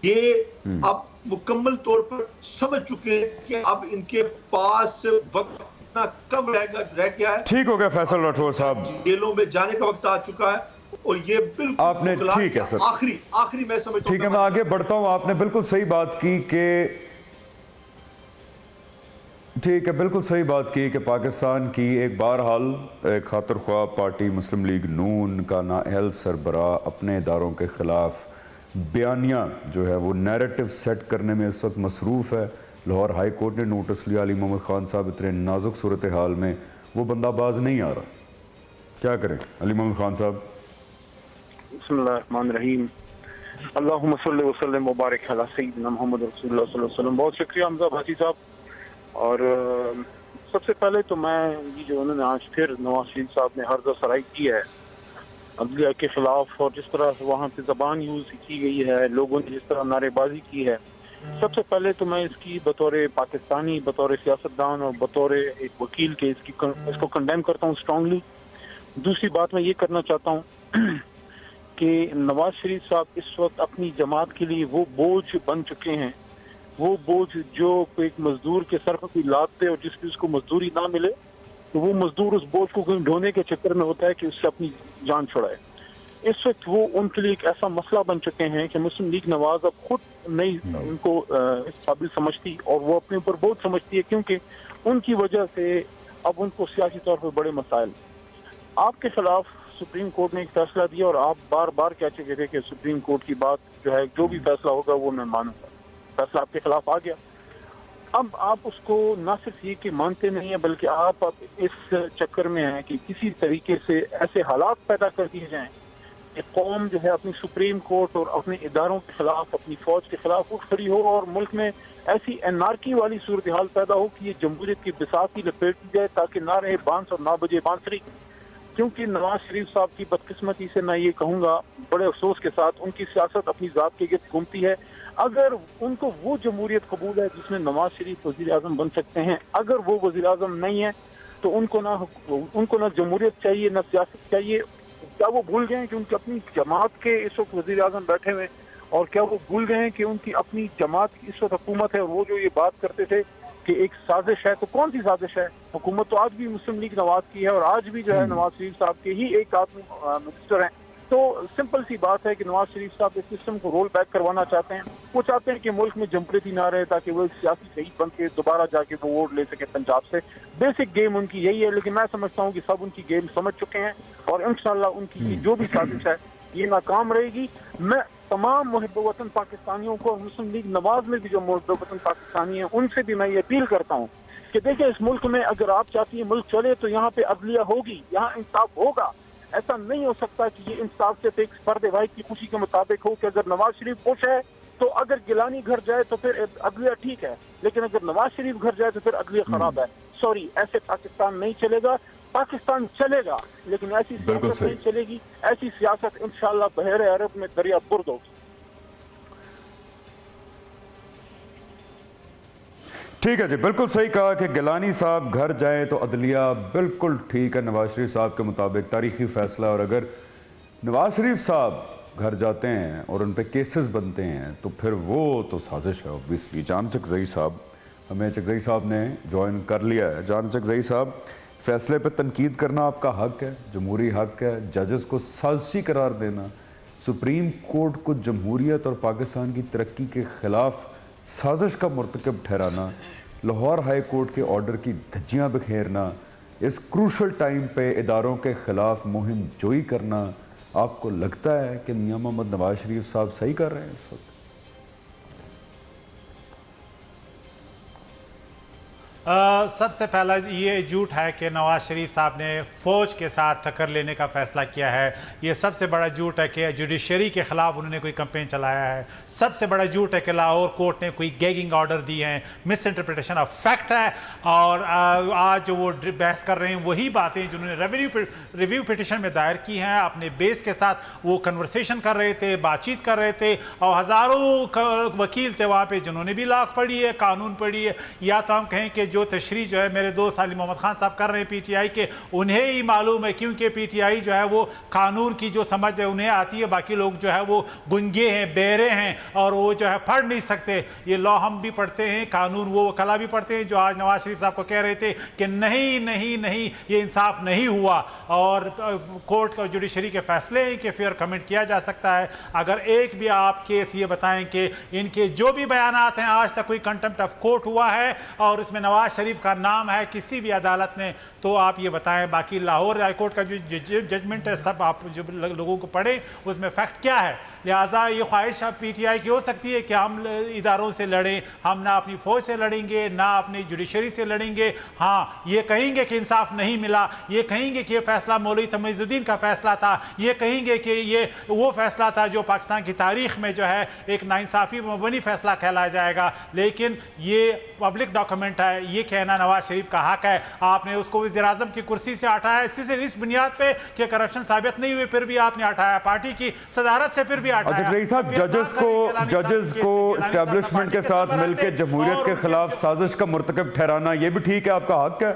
ये अब मुकम्मल तौर पर समझ चुके हैं कि अब इनके पास वक्त इतना कम रह गया है। ठीक हो गया फैसल राठौर साहब, जेलों में जाने का वक्त आ चुका है। और ये बिल्कुल आपने ठीक है सर, आखिरी मैं समझता हूं, ठीक है मैं आगे बढ़ता हूं। आपने बिल्कुल सही बात की कि पाकिस्तान की एक बहरहाल एक खातर ख्वाह पार्टी मुस्लिम लीग नून का नाअहल सरबरा अपने इदारों के खिलाफ बयानिया जो है वो नैरेटिव सेट करने में इस वक्त मसरूफ़ है। लाहौर हाई कोर्ट ने नोटिस लिया, अली मोहम्मद खान साहब इतने नाजुक सूरत हाल में वो बंदा बाज नहीं आ रहा, क्या करें अली मोहम्मद खान साहब? बिस्मिल्लाहिर्रहमानिर्रहीम, अल्लाहुम्मा सल्लि व सल्लिम व बारिक अला सय्यिदिना मुहम्मद रसूलुल्लाह सल्लल्लाहु अलैहि वसल्लम। बहुत शुक्रिया हमजा भाटी साहब। और सबसे पहले तो मैं ये जो उन्होंने आज फिर नवाज शरीफ साहब ने हर्जा सराई की है, अदलिया के खिलाफ, और जिस तरह वहाँ पे ज़बान यूज़ की गई है, लोगों ने जिस तरह नारेबाजी की है, सबसे पहले तो मैं इसकी बतौर पाकिस्तानी, बतौर सियासतदान और बतौर एक वकील के इसको कंडेम करता हूँ स्ट्रांगली। दूसरी बात मैं ये करना चाहता हूँ कि नवाज शरीफ साहब इस वक्त अपनी जमात के लिए वो बोझ बन चुके हैं, वो बोझ जो एक मजदूर के सर पर कोई लाद दे और जिसकी उसको मजदूरी ना मिले तो वो मजदूर उस बोझ को कहीं ढोने के चक्कर में होता है कि उससे अपनी जान छुड़ाए। इस वक्त वो उनके लिए एक ऐसा मसला बन चुके हैं कि मुस्लिम लीग नवाज अब खुद नहीं उनको इस काबिल समझती और वो अपने ऊपर बहुत समझती है, क्योंकि उनकी वजह से अब उनको सियासी तौर पर बड़े मसाइल। आपके खिलाफ सुप्रीम कोर्ट ने एक फैसला दिया और आप बार बार कह चुके थे कि सुप्रीम कोर्ट की बात जो है, जो भी फैसला होगा वो मैं मानूंगा। फैसला आपके खिलाफ आ गया, अब आप उसको ना सिर्फ ये कि मानते नहीं है, बल्कि आप अब इस चक्कर में हैं कि किसी तरीके से ऐसे हालात पैदा कर दिए जाएं कि कौम जो है अपनी सुप्रीम कोर्ट और अपने इदारों के खिलाफ, अपनी फौज के खिलाफ उठ खड़ी हो और मुल्क में ऐसी एनार्की वाली सूरत हाल पैदा हो कि ये जमहूरियत की बिसात ही लपेट दी जाए, ताकि ना रहे बांस और ना बजे बांसुरी। क्योंकि नवाज शरीफ साहब की बदकिस्मती से मैं ये कहूँगा बड़े अफसोस के साथ, उनकी सियासत अपनी ज़ात के गिर्द घूमती है। अगर उनको वो जमहूरियत कबूल है जिसमें नवाज शरीफ वज़ीर आज़म बन सकते हैं, अगर वो वज़ीर आज़म नहीं है तो उनको ना जमहूरियत चाहिए, ना सियासत चाहिए। क्या वो भूल गए हैं कि उनकी अपनी जमात के इस वक्त वज़ीर आज़म बैठे हुए, और क्या वो भूल गए हैं कि उनकी अपनी जमात की इस वक्त हुकूमत है? और वो जो ये बात करते थे कि एक साजिश है, तो कौन सी साजिश है? हुकूमत तो आज भी मुस्लिम लीग नवाज की है और आज भी जो है नवाज शरीफ साहब के ही एक आदमी मिनिस्टर हैं। तो सिंपल सी बात है कि नवाज शरीफ साहब इस सिस्टम को रोल बैक करवाना चाहते हैं। वो चाहते हैं कि मुल्क में जमहूरियत ही ना रहे, ताकि वो एक सियासी शहीद बन के दोबारा जाके वो वोट ले सके पंजाब से। बेसिक गेम उनकी यही है, लेकिन मैं समझता हूँ कि सब उनकी गेम समझ चुके हैं और इंशाल्लाह उनकी जो भी साजिश है ये नाकाम रहेगी। मैं तमाम मुहिब वतन पाकिस्तानियों को, मुस्लिम लीग नवाज में भी जो मुहिब वतन पाकिस्तानी हैं, उनसे भी मैं ये अपील करता हूँ कि देखिए, इस मुल्क में अगर आप चाहती हैं मुल्क चले तो यहाँ पे अदलिया होगी, यहाँ इंसाफ होगा। ऐसा नहीं हो सकता कि ये इंसाफ सिर्फ एक फर्द वाहिद की खुशी के मुताबिक हो कि अगर नवाज शरीफ खुश है तो अगर गिलानी घर जाए तो फिर अदलिया ठीक है, लेकिन अगर नवाज शरीफ घर जाए तो फिर अदलिया खराब है। सॉरी, ऐसे पाकिस्तान नहीं चलेगा। पाकिस्तान चलेगा लेकिन ऐसी सियासत नहीं चलेगी। ऐसी सियासत इंशाअल्लाह बहरे अरब में दरिया बुर्द होगी। ठीक है जी, बिल्कुल सही कहा कि गिलानी साहब घर जाएं तो अदलिया, बिल्कुल ठीक है नवाज शरीफ साहब के मुताबिक तारीखी फैसला। और अगर नवाज शरीफ साहब घर जाते हैं और उन पे केसेस बनते हैं तो फिर वो तो साजिश है ऑब्वियसली। जान चकजई साहब, हमें चकजई साहब ने ज्वाइन कर लिया है। जान चकजई साहब, फैसले पे तनकीद करना आपका हक है, जमहूरी हक है। जजेस को साजिशी करार देना, सुप्रीम कोर्ट को जमहूरियत और पाकिस्तान की तरक्की के ख़िलाफ़ साजिश का मुर्तकब ठहराना, लाहौर हाई कोर्ट के ऑर्डर की धज्जियाँ बिखेरना, इस क्रूशल टाइम पे इदारों के ख़िलाफ़ मुहिम जोई करना, आपको लगता है कि मियां मोहम्मद नवाज शरीफ साहब सही कर रहे हैं इस वक्त? सबसे पहला ये झूठ है कि नवाज शरीफ साहब ने फ़ौज के साथ टक्कर लेने का फ़ैसला किया है। ये सबसे बड़ा झूठ है कि जुडिशरी के ख़िलाफ़ उन्होंने कोई कैंपेन चलाया है। सबसे बड़ा झूठ है कि लाहौर कोर्ट ने कोई गैगिंग ऑर्डर दिए हैं। मिस इंटरप्रिटेशन ऑफ फैक्ट है। और आज जो वो बहस कर रहे हैं वही बातें जिन्होंने रिव्यू पिटिशन में दायर की हैं, अपने बेस के साथ वो कन्वर्सेशन कर रहे थे, बातचीत कर रहे थे। और हज़ारों वकील थे वहाँ पे जिन्होंने भी लाख पढ़ी है, कानून पढ़ी है। या तो हम कहें कि जो तशरीह जो है मेरे दोस्त साली मोहम्मद खान साहब कर रहे हैं पीटीआई के, उन्हें ही मालूम है, क्योंकि पीटीआई जो है वो कानून की जो समझ है उन्हें आती है। बाकी लोग जो है वो गुंगे हैं, बेरे हैं और वो जो है पढ़ नहीं सकते। ये लॉ हम भी पढ़ते हैं, कानून वो वकला भी पढ़ते हैं, जो आज नवाज शरीफ साहब को कह रहे थे कि नहीं नहीं नहीं ये इंसाफ नहीं हुआ। और कोर्ट का जुडिशरी के फैसले हैं कि फेयर कमेंट किया जा सकता है। अगर एक भी आप केस ये बताएं कि इनके जो भी बयानात हैं आज तक कोई कंटेम्प्ट ऑफ कोर्ट हुआ है और इसमें नवाज शरीफ का नाम है किसी भी अदालत ने, तो आप ये बताएं। बाकी लाहौर हाई कोर्ट का जो जजमेंट है सब आप जो लोगों को पढ़े उसमें फैक्ट क्या है। लिहाजा ये ख्वाहिश PTI की हो सकती है कि हम इदारों से लड़ें, हम ना अपनी फौज से लड़ेंगे ना अपनी जुडिशरी से लड़ेंगे। हाँ, ये कहेंगे कि इंसाफ नहीं मिला, ये कहेंगे कि ये फैसला मौलवी तमीज़ुद्दीन का फैसला था, ये कहेंगे कि ये वो फैसला था जो पाकिस्तान की तारीख में जो है एक नाइंसाफ़ी मबनी फैसला कहलाया जाएगा। लेकिन ये पब्लिक डॉक्यूमेंट है, ये कहना नवाज शरीफ का हक है। आपने उसको वज़ीर-ए-आज़म की कुर्सी से हटाया इस बुनियाद पे कि करप्शन साबित नहीं हुई, फिर भी आपने हटाया, पार्टी की सदारत से फिर भी हटाया। अच्छा रईस साहब, जजेस को एस्टेब्लिशमेंट के साथ मिलकर जमहूरियत के खिलाफ साजिश का मुर्तकब ठहराना, ये भी ठीक है, आपका हक है।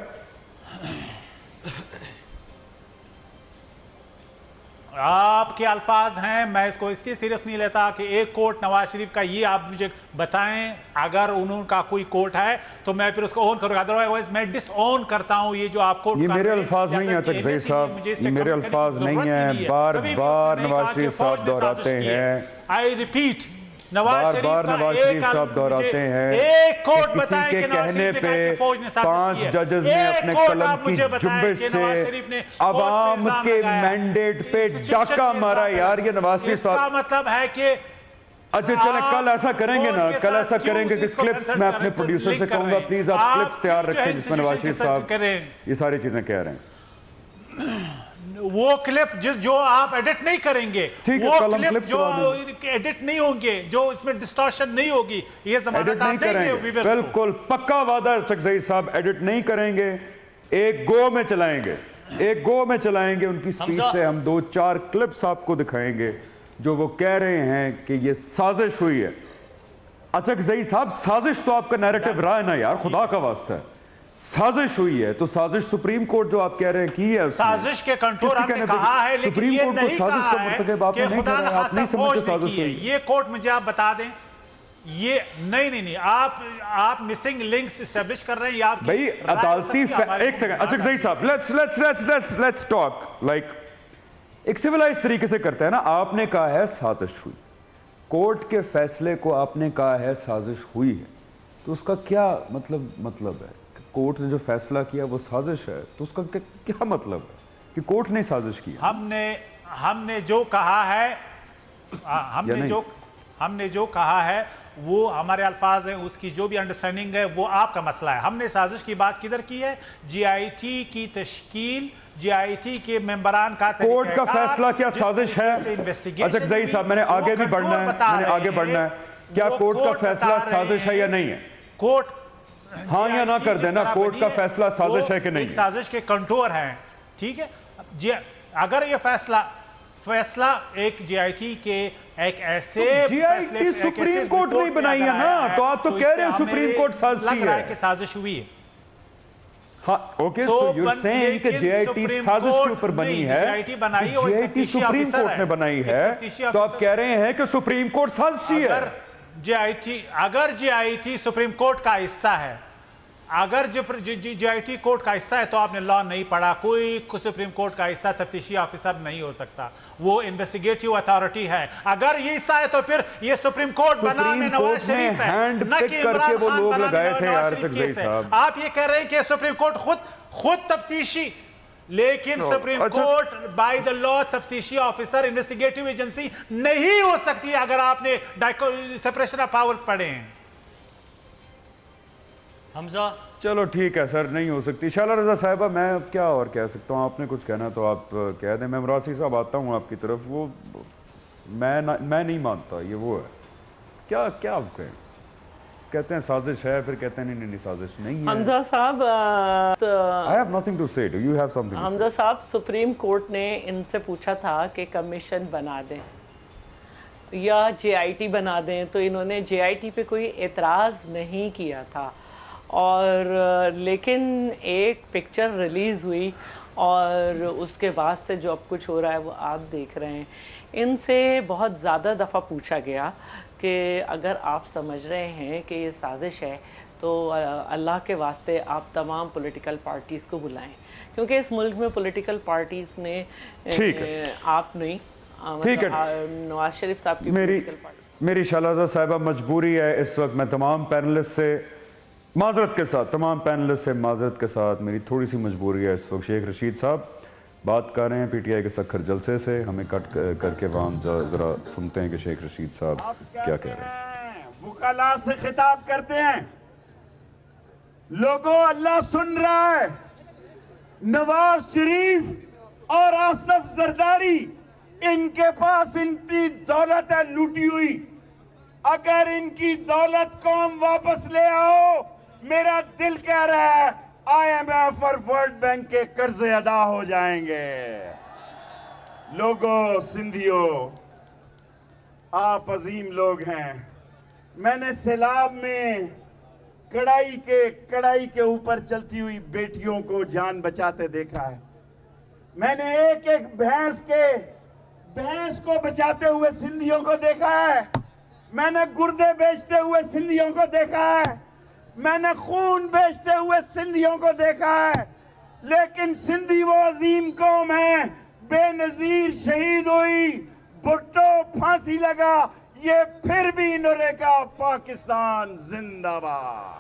आपके अल्फाज हैं, मैं इसको इसलिए सीरियस नहीं लेता कि एक कोर्ट नवाज शरीफ का, ये आप मुझे बताएं अगर उनका कोई कोर्ट है तो मैं फिर उसको ओन करूंगा, अदरवाइज मैं डिसओन करता हूं ये जो आप कोर्ट। ये मेरे अल्फाज नहीं है तकज़ई साहब, ये मेरे अल्फाज नहीं है, बार बार नवाज शरीफ साहब दोहराते हैं। आई रिपीट, नवाज शरीफ साहब दोहराते हैं एक कोर्ट किसी के कहने पे 5 जजेस ने अपने कलम की जुम्बिश से अवाम के मैंडेट पे डाका मारा। यार ये नवाज शरीफ साहब, मतलब है कि अच्छा चलें, कल ऐसा करेंगे ना, कल ऐसा करेंगे कि क्लिप्स मैं अपने प्रोड्यूसर से कहूंगा प्लीज आप क्लिप्स तैयार रखें जिसमें नवाज शरीफ साहब ये सारी चीजें कह रहे हैं। वो क्लिप जो आप एडिट नहीं करेंगे, वो क्लिप जो एडिट नहीं होंगे, जो इसमें डिस्टॉर्शन नहीं होगी, ये एडिट नहीं करेंगे, बिल्कुल पक्का वादा है तकज़ई साहब, एडिट नहीं करेंगे, एक गो में चलाएंगे, एक गो में चलाएंगे। उनकी स्पीच से हम 2-4 क्लिप्स आपको दिखाएंगे जो वो कह रहे हैं कि ये साजिश हुई है। अच्छा तकज़ई साहब, साजिश तो आपका नैरेटिव रहा है ना यार, खुदा का वास्ता है, साजिश हुई है तो साजिश सुप्रीम कोर्ट जो आप कह रहे हैं की है, साजिश के कंटूर हमने कहा है, लेकिन सुप्रीम ये कोर्ट को नहीं साजिश कहा का मुर्तकब आपने कि नहीं खुदा कहा, आप नहीं समझते साजिश हुई। ये कोर्ट मुझे आप बता दें, ये नहीं आप मिसिंग लिंक्स एस्टेब्लिश कर रहे हैं, या भाई अदालती एक सेकंड, अच्छा सही साहब, लेट्स टॉक लाइक एक सिविलाइज तरीके से करते हैं ना। आपने कहा है साजिश हुई, कोर्ट के फैसले को आपने कहा है साजिश हुई है, तो उसका क्या मतलब है? कोर्ट ने जो फैसला किया वो साजिश है, तो उसका क्या मतलब है कि कोर्ट ने साजिश की? हमने जो कहा है, हमने जो कहा है वो हमारे अल्फाज हैं, उसकी जो भी अंडरस्टैंडिंग है वो आपका मसला है। हमने साजिश की बात किधर की है? GIT की तश्कील, GIT के मेंबरान का कोर्ट का फैसला क्या साजिश है? अच्छा जही साहब, मैंने आगे भी बढ़ना है, क्या कोर्ट का फैसला साजिश है या नहीं है? कोर्ट हाँ या ना कर देना, कोर्ट का फैसला साजिश है कि नहीं? साजिश के कंटूर हैं, ठीक है। अगर ये फैसला एक GIT के एक ऐसे GIT सुप्रीम कोर्ट नहीं बनाई है ना, तो आप तो कह रहे हैं सुप्रीम कोर्ट साजिश है कि साजिश हुई है। हाँ okay, so you are saying कि GIT साजिश के ऊपर बनी है, GIT सुप्रीम कोर्ट ने बनाई है, तो आप कह रहे हैं कि सुप्रीम कोर्ट साजिशी है। अगर GIT सुप्रीम कोर्ट का हिस्सा है, अगर GIT कोर्ट का हिस्सा है तो आपने लॉ नहीं पढ़ा। कोई सुप्रीम कोर्ट का हिस्सा तफ्तीशी ऑफिसर नहीं हो सकता, वो इन्वेस्टिगेटिव अथॉरिटी है। अगर ये हिस्सा है तो फिर ये सुप्रीम कोर्ट बना में नवाज शरीफ है, न कि इमरान खान बना में नवाज शरीफ केस है। आप ये कह रहे हैं कि सुप्रीम कोर्ट खुद तफ्तीशी, लेकिन supreme court by the law तफ्तीशी ऑफिसर, इन्वेस्टिगेटिव एजेंसी नहीं हो सकती अगर आपने सेपरेशन ऑफ पावर्स पढ़े हैं। हमजा, चलो ठीक है सर, नहीं हो सकती। शाला रजा साहिबा, मैं अब क्या और कह सकता हूँ, आपने कुछ कहना तो आप कह दें। मैं मुरासी साहब आता हूँ आपकी तरफ, वो मैं नहीं मानता ये वो है, क्या आप कहें? कहते हैं साजिश है, फिर कहते हैं नहीं साजिश नहीं है। हमजा साहब, I have nothing to say. Do you have something to say? Hamza साहब, सुप्रीम कोर्ट ने इनसे पूछा था कि कमीशन बना दें या JIT बना दें, तो इन्होंने JIT पे कोई एतराज़ नहीं किया था। और लेकिन एक पिक्चर रिलीज़ हुई और उसके बाद से जो अब कुछ हो रहा है वो आप देख रहे हैं। इनसे बहुत ज़्यादा दफ़ा पूछा गया कि अगर आप समझ रहे हैं कि ये साजिश है तो अल्लाह के वास्ते आप तमाम पॉलिटिकल पार्टीज़ को बुलाएं, क्योंकि इस मुल्क में पॉलिटिकल पार्टीज़ ने आप नहीं, नवाज शरीफ साहब की मेरी शहलाजा साहिबा मजबूरी है इस वक्त, मैं तमाम पैनलिस्ट से माजरत के साथ, तमाम पैनलिस्ट से माजरत के साथ मेरी थोड़ी सी मजबूरी है इस वक्त। शेख रशीद साहब, बात कर रहे हैं पीटीआई के सखर जलसे से। हमें कट करके वहाँ ज़रा सुनते हैं कि शेख रशीद साहब क्या कह रहे हैं। वुकला से खिताब करते हैं, लोगों अल्लाह सुन रहा है। नवाज शरीफ और आसफ जरदारी, इनके पास इनकी दौलत है लूटी हुई। अगर इनकी दौलत कौम वापस ले आओ, मेरा दिल कह रहा है IMF और वर्ल्ड बैंक के कर्जे अदा हो जाएंगे। लोगों, सिंधियों, आप अजीम लोग हैं। मैंने सैलाब में कड़ाई के ऊपर चलती हुई बेटियों को जान बचाते देखा है। मैंने एक एक भैंस को बचाते हुए सिंधियों को देखा है। मैंने गुर्दे बेचते हुए सिंधियों को देखा है। मैंने खून बेचते हुए सिंधियों को देखा है। लेकिन सिंधी वो अजीम कौम है, बेनजीर शहीद हुई, भुट्टो फांसी लगा, ये फिर भी नूरे का पाकिस्तान जिंदाबाद।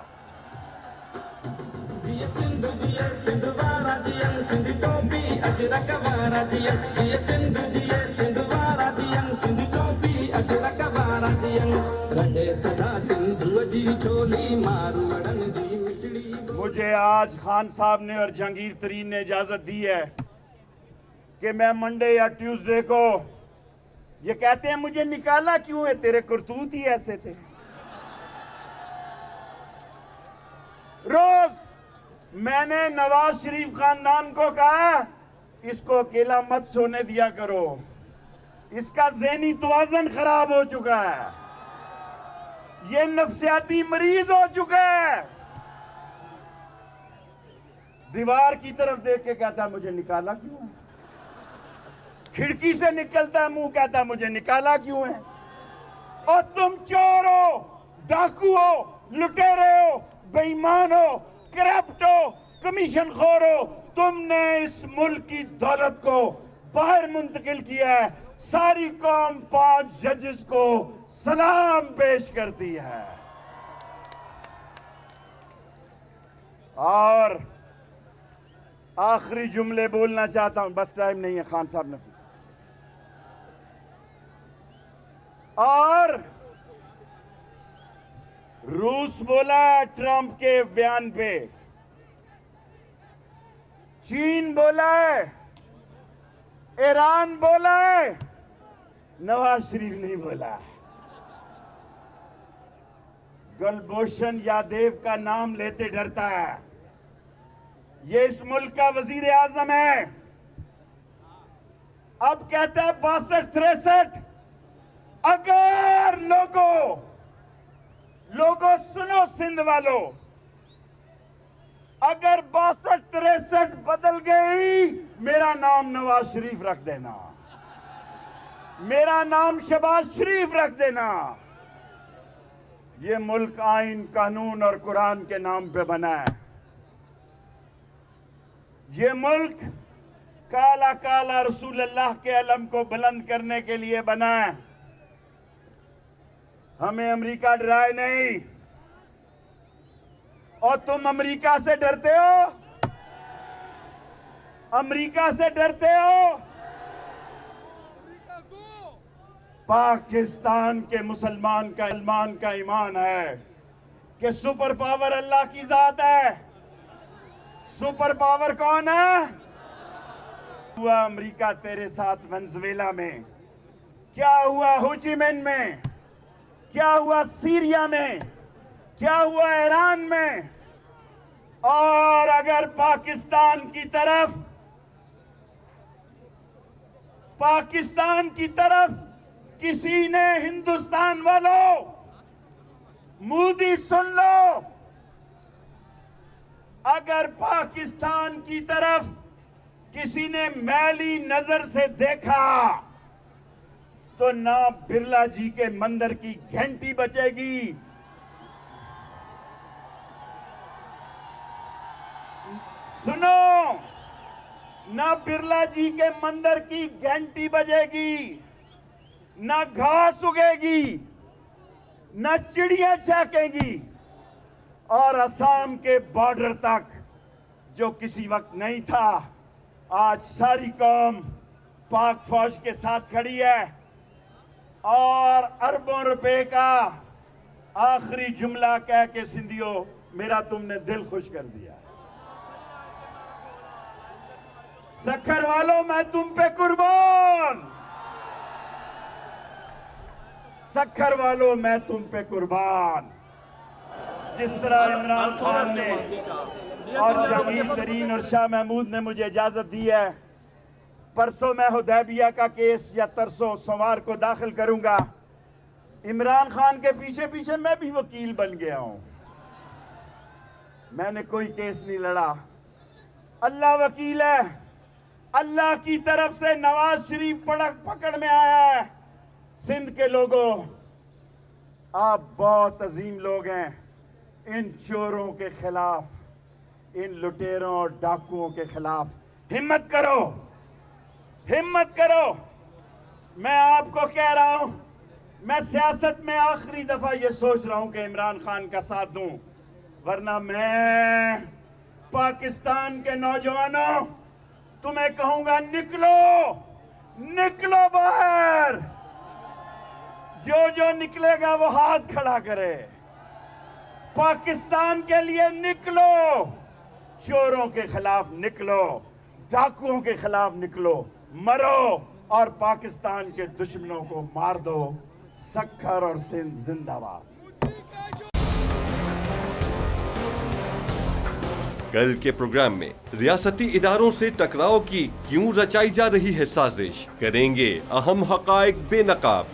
मुझे आज खान साहब ने और जहांगीर तरीन ने इजाजत दी है कि मैं मंडे या ट्यूसडे को, ये कहते हैं मुझे निकाला क्यों है, तेरे करतूत ही ऐसे थे। रोज मैंने नवाज शरीफ खानदान को कहा, इसको अकेला मत सोने दिया करो, इसका ज़हनी तवाज़ुन खराब हो चुका है, ये नफ्सियाती मरीज हो चुका है। दीवार की तरफ देख के कहता है मुझे निकाला क्यों है। खिड़की से निकलता है मुंह, कहता है मुझे निकाला क्यों है। और तुम चोर हो, डाकू हो, लुटेरे हो, बेईमान हो, करप्ट हो, कमीशन खोर हो। तुमने इस मुल्क की दौलत को बाहर मुंतकिल किया है। सारी कौम 5 जजेस को सलाम पेश करती है। और आखिरी जुमले बोलना चाहता हूं, बस टाइम नहीं है खान साहब ने। और रूस बोला ट्रंप के बयान पे, चीन बोला है, ईरान बोला है, नवाज शरीफ नहीं बोला। गुलभूषण यादव का नाम लेते डरता है। ये इस मुल्क का वजीर आजम है। अब कहता है 62-63। अगर लोगों सुनो सिंध वालों, अगर 62-63 बदल गई, मेरा नाम नवाज शरीफ रख देना, मेरा नाम शहबाज शरीफ रख देना। ये मुल्क आइन, कानून और कुरान के नाम पे बना है। ये मुल्क काला काला रसूलुल्लाह के अलम को बुलंद करने के लिए बना है। हमें अमेरिका डराए नहीं। और तुम अमेरिका से डरते हो, अमेरिका से डरते हो। पाकिस्तान के मुसलमान का ईमान है कि सुपर पावर अल्लाह की जात है। सुपर पावर कौन है? हुआ अमेरिका तेरे साथ वेनेजुएला में, क्या हुआ हो ची मिन्ह में, क्या हुआ सीरिया में, क्या हुआ ईरान में। और अगर पाकिस्तान की तरफ किसी ने, हिंदुस्तान वालों, मोदी सुन लो, अगर पाकिस्तान की तरफ किसी ने मैली नजर से देखा तो ना बिरला जी के मंदिर की घंटी बचेगी, सुनो, ना बिरला जी के मंदिर की घंटी बजेगी, ना घास उगेगी, ना चिड़िया चहकेंगी। और असम के बॉर्डर तक जो किसी वक्त नहीं था, आज सारी कौम पाक फौज के साथ खड़ी है और अरबों रुपए का आखिरी जुमला कह के सिंधियों मेरा तुमने दिल खुश कर दिया। सक्खर वालों मैं तुम पे कुर्बान, सक्खर वालों मैं तुम पे कुर्बान। जिस तरह इमरान खान ने और जहांगीर तरीन और शाह महमूद ने मुझे इजाजत दी है, परसों मैं हुदैबिया का केस या तरसों सोमवार को दाखिल करूंगा। इमरान खान के पीछे पीछे मैं भी वकील बन गया हूं। मैंने कोई केस नहीं लड़ा, अल्लाह वकील है। अल्लाह की तरफ से नवाज शरीफ पकड़ में आया है। सिंध के लोगों, आप बहुत अजीम लोग हैं। इन चोरों के खिलाफ, इन लुटेरों और डाकुओं के खिलाफ हिम्मत करो, हिम्मत करो। मैं आपको कह रहा हूं, मैं सियासत में आखिरी दफा ये सोच रहा हूं कि इमरान खान का साथ दूं, वरना मैं पाकिस्तान के नौजवानों तुम्हें कहूंगा निकलो, निकलो बाहर। जो जो निकलेगा वो हाथ खड़ा करे। पाकिस्तान के लिए निकलो, चोरों के खिलाफ निकलो, डाकुओं के खिलाफ निकलो, मरो और पाकिस्तान के दुश्मनों को मार दो। सक्खर और सिंध जिंदाबाद। कल के प्रोग्राम में रियासती इदारों से टकराव की क्यों रचाई जा रही है साजिश, करेंगे अहम हकाइक बेनकाब।